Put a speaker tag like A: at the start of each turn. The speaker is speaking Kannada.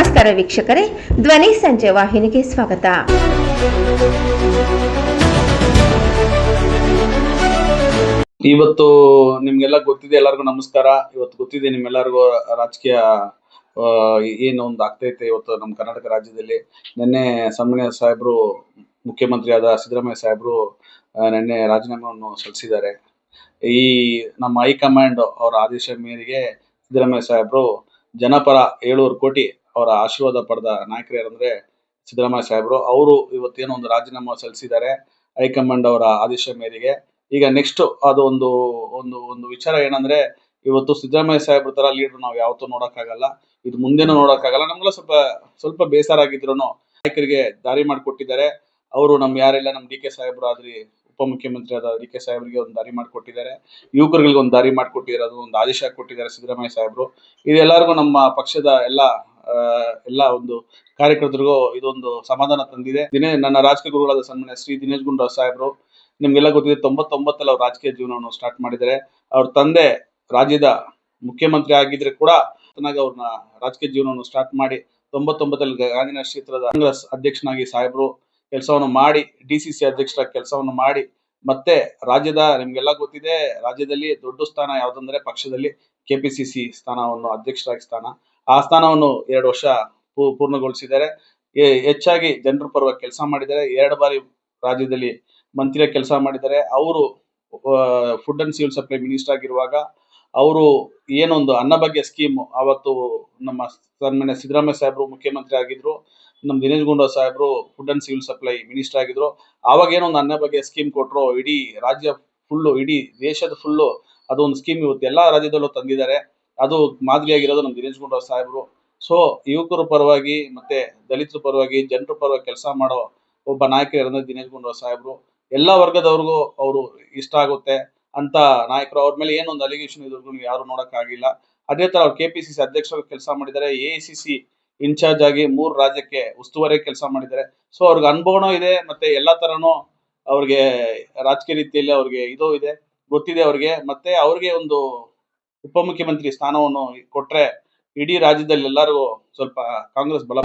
A: ನಮಸ್ಕಾರ ವೀಕ್ಷಕರೇ, ಧ್ವನಿ ಸಂಜೆ ವಾಹಿನಿಗೆ ಸ್ವಾಗತ.
B: ಇವತ್ತು ನಿಮ್ಗೆಲ್ಲ ಗೊತ್ತಿದೆ, ಎಲ್ಲರಿಗೂ ನಮಸ್ಕಾರ. ಇವತ್ತು ಗೊತ್ತಿದೆ ನಿಮ್ಮೆಲ್ಲರಿಗೂ ರಾಜಕೀಯ ಏನು ಒಂದು ಆಗ್ತೈತೆ ಇವತ್ತು ನಮ್ಮ ಕರ್ನಾಟಕ ರಾಜ್ಯದಲ್ಲಿ. ನಿನ್ನೆ ಸನ್ಮಾನ್ಯ ಸಾಹೇಬರು, ಮುಖ್ಯಮಂತ್ರಿ ಆದ ಸಿದ್ದರಾಮಯ್ಯ ಸಾಹೇಬರು ನಿನ್ನೆ ರಾಜೀನಾಮೆಯನ್ನು ಸಲ್ಲಿಸಿದ್ದಾರೆ. ಈ ನಮ್ಮ ಹೈಕಮಾಂಡ್ ಅವರ ಆದೇಶ ಮೇರೆಗೆ ಸಿದ್ದರಾಮಯ್ಯ ಸಾಹೇಬರು ಜನಪರ 700 ಕೋಟಿ ಅವರ ಆಶೀರ್ವಾದ ಪಡೆದ ನಾಯಕರು ಯಾರಂದ್ರೆ ಸಿದ್ದರಾಮಯ್ಯ ಸಾಹೇಬರು. ಅವರು ಇವತ್ತೇನೋ ಒಂದು ರಾಜೀನಾಮೆ ಸಲ್ಲಿಸಿದ್ದಾರೆ ಹೈಕಮಾಂಡ್ ಅವರ ಆದೇಶ ಮೇರೆಗೆ. ಈಗ ನೆಕ್ಸ್ಟ್ ಅದು ಒಂದು ಒಂದು ಒಂದು ವಿಚಾರ ಏನಂದ್ರೆ, ಇವತ್ತು ಸಿದ್ದರಾಮಯ್ಯ ಸಾಹೇಬ್ರ ತರ ಲೀಡರ್ ನಾವು ಯಾವತ್ತೂ ನೋಡಕ್ಕಾಗಲ್ಲ, ಇದು ಮುಂದೆನೂ ನೋಡಕ್ಕಾಗಲ್ಲ. ನಮ್ಗೆಲ್ಲ ಸ್ವಲ್ಪ ಬೇಸರ ಆಗಿದ್ರು ನಾಯಕರಿಗೆ ದಾರಿ ಮಾಡಿಕೊಟ್ಟಿದ್ದಾರೆ ಅವರು. ಯಾರೆಲ್ಲ ನಮ್ಮ ಡಿ ಕೆ ಸಾಹೇಬ್ರು ಆದ್ರಿ, ಉಪಮುಖ್ಯಮಂತ್ರಿ ಆದ ಡಿ ಕೆ ಸಾಹೇಬ್ರಿಗೆ ಒಂದು ದಾರಿ ಮಾಡಿಕೊಟ್ಟಿದ್ದಾರೆ, ಯುವಕರಿಗೆ ಒಂದು ದಾರಿ ಮಾಡಿಕೊಟ್ಟಿದ್ದಾರೆ, ಅದು ಒಂದು ಆದೇಶ ಕೊಟ್ಟಿದ್ದಾರೆ ಸಿದ್ದರಾಮಯ್ಯ ಸಾಹೇಬ್ರು. ಇದೆಲ್ಲರಿಗೂ ನಮ್ಮ ಪಕ್ಷದ ಎಲ್ಲ ಒಂದು ಕಾರ್ಯಕರ್ತರಿಗೂ ಇದೊಂದು ಸಮಾಧಾನ ತಂದಿದೆ. ನನ್ನ ರಾಜಕೀಯ ಗುರುಗಳಾದ ಸನ್ಮಾನ್ಯ ಶ್ರೀ ದಿನೇಶ್ ಗುಂಡೂರಾವ್ ಸಾಹೇಬ್ರು, ನಿಮ್ಗೆಲ್ಲ ಗೊತ್ತಿದೆ, 99 ಅವ್ರ ರಾಜಕೀಯ ಜೀವನವನ್ನು ಸ್ಟಾರ್ಟ್ ಮಾಡಿದ್ದಾರೆ. ಅವ್ರ ತಂದೆ ರಾಜ್ಯದ ಮುಖ್ಯಮಂತ್ರಿ ಆಗಿದ್ರೆ ಕೂಡ ಅವ್ರನ್ನ ರಾಜಕೀಯ ಜೀವನವನ್ನು ಸ್ಟಾರ್ಟ್ ಮಾಡಿ 99 ಗಾಂಧಿನಗರ ಕ್ಷೇತ್ರದ ಕಾಂಗ್ರೆಸ್ ಅಧ್ಯಕ್ಷನಾಗಿ ಸಾಹೇಬ್ರು ಕೆಲಸವನ್ನು ಮಾಡಿ, DCC ಅಧ್ಯಕ್ಷರಾಗಿ ಕೆಲಸವನ್ನು ಮಾಡಿ, ಮತ್ತೆ ರಾಜ್ಯದ ನಿಮ್ಗೆಲ್ಲ ಗೊತ್ತಿದೆ, ರಾಜ್ಯದಲ್ಲಿ ದೊಡ್ಡ ಸ್ಥಾನ ಯಾವ್ದಂದ್ರೆ ಪಕ್ಷದಲ್ಲಿ KPCC ಸ್ಥಾನವನ್ನು ಅಧ್ಯಕ್ಷರಾಗಿ ಆ ಸ್ಥಾನವನ್ನು 2 ವರ್ಷ ಪೂರ್ಣಗೊಳಿಸಿದ್ದಾರೆ. ಹೆಚ್ಚಾಗಿ ಜನರ ಪರವಾಗಿ ಕೆಲಸ ಮಾಡಿದ್ದಾರೆ. 2 ಬಾರಿ ರಾಜ್ಯದಲ್ಲಿ ಮಂತ್ರಿಯಾಗಿ ಕೆಲಸ ಮಾಡಿದ್ದಾರೆ. ಅವರು food and civil supply minister ಆಗಿರುವಾಗ ಅವರು ಏನೊಂದು ಅನ್ನಭಾಗ್ಯ ಸ್ಕೀಮ್, ಅವತ್ತು ನಮ್ಮ ಸನ್ಮಾನ್ಯ ಸಿದ್ದರಾಮಯ್ಯ ಸಾಹೇಬರು ಮುಖ್ಯಮಂತ್ರಿ ಆಗಿದ್ರು, ನಮ್ಮ ದಿನೇಶ್ ಗುಂಡೂರಾವ್ ಸಾಹೇಬರು food and civil supply minister ಆಗಿದ್ರು. ಆವಾಗ ಏನೊಂದು ಅನ್ನಭಾಗ್ಯ ಸ್ಕೀಮ್ ಕೊಟ್ಟರು, ಇಡೀ ರಾಜ್ಯ ಫುಲ್ಲು, ಇಡೀ ದೇಶದ ಫುಲ್ಲು ಅದೊಂದು ಸ್ಕೀಮ್ ಇವತ್ತು ಎಲ್ಲಾ ರಾಜ್ಯದಲ್ಲೂ ತಂದಿದ್ದಾರೆ. ಅದು ಮಾದರಿಯಾಗಿರೋದು ನಮ್ಮ ದಿನೇಶ್ ಗುಂಡೂರಾವ್ ಸಾಹೇಬರು. ಸೊ ಯುವಕರ ಪರವಾಗಿ ಮತ್ತೆ ದಲಿತರ ಪರವಾಗಿ ಜನರ ಪರವಾಗಿ ಕೆಲಸ ಮಾಡೋ ಒಬ್ಬ ನಾಯಕರು ಅಂದ್ರೆ ದಿನೇಶ್ ಗುಂಡೂರಾವ್ ಸಾಹೇಬರು. ಎಲ್ಲಾ ವರ್ಗದವ್ರಿಗೂ ಅವರು ಇಷ್ಟ ಆಗುತ್ತೆ ಅಂತ ನಾಯಕರು. ಅವ್ರ ಮೇಲೆ ಏನೊಂದು ಅಲಿಗೇಷನ್ ಇದ್ರು ಯಾರು ನೋಡಕ್ ಆಗಿಲ್ಲ. ಅದೇ ತರ ಅವ್ರು KPCC ಅಧ್ಯಕ್ಷರಾಗಿ ಕೆಲಸ ಮಾಡಿದ್ದಾರೆ, AICC ಇನ್ಚಾರ್ಜ್ ಆಗಿ 3 ರಾಜ್ಯಕ್ಕೆ ಉಸ್ತುವಾರಿ ಕೆಲಸ ಮಾಡಿದ್ದಾರೆ. ಸೊ ಅವ್ರಿಗೆ ಅನುಭವನೂ ಇದೆ, ಮತ್ತೆ ಎಲ್ಲಾ ತರನು ಅವ್ರಿಗೆ ರಾಜಕೀಯ ರೀತಿಯಲ್ಲಿ ಅವ್ರಿಗೆ ಇದು ಇದೆ, ಗೊತ್ತಿದೆ ಅವ್ರಿಗೆ. ಮತ್ತೆ ಅವ್ರಿಗೆ ಒಂದು ಉಪಮುಖ್ಯಮಂತ್ರಿ ಸ್ಥಾನವನ್ನು ಕೊಟ್ರೆ ಇಡೀ ರಾಜ್ಯದಲ್ಲಿ ಎಲ್ಲರಿಗೂ ಸ್ವಲ್ಪ ಕಾಂಗ್ರೆಸ್ ಬಲ.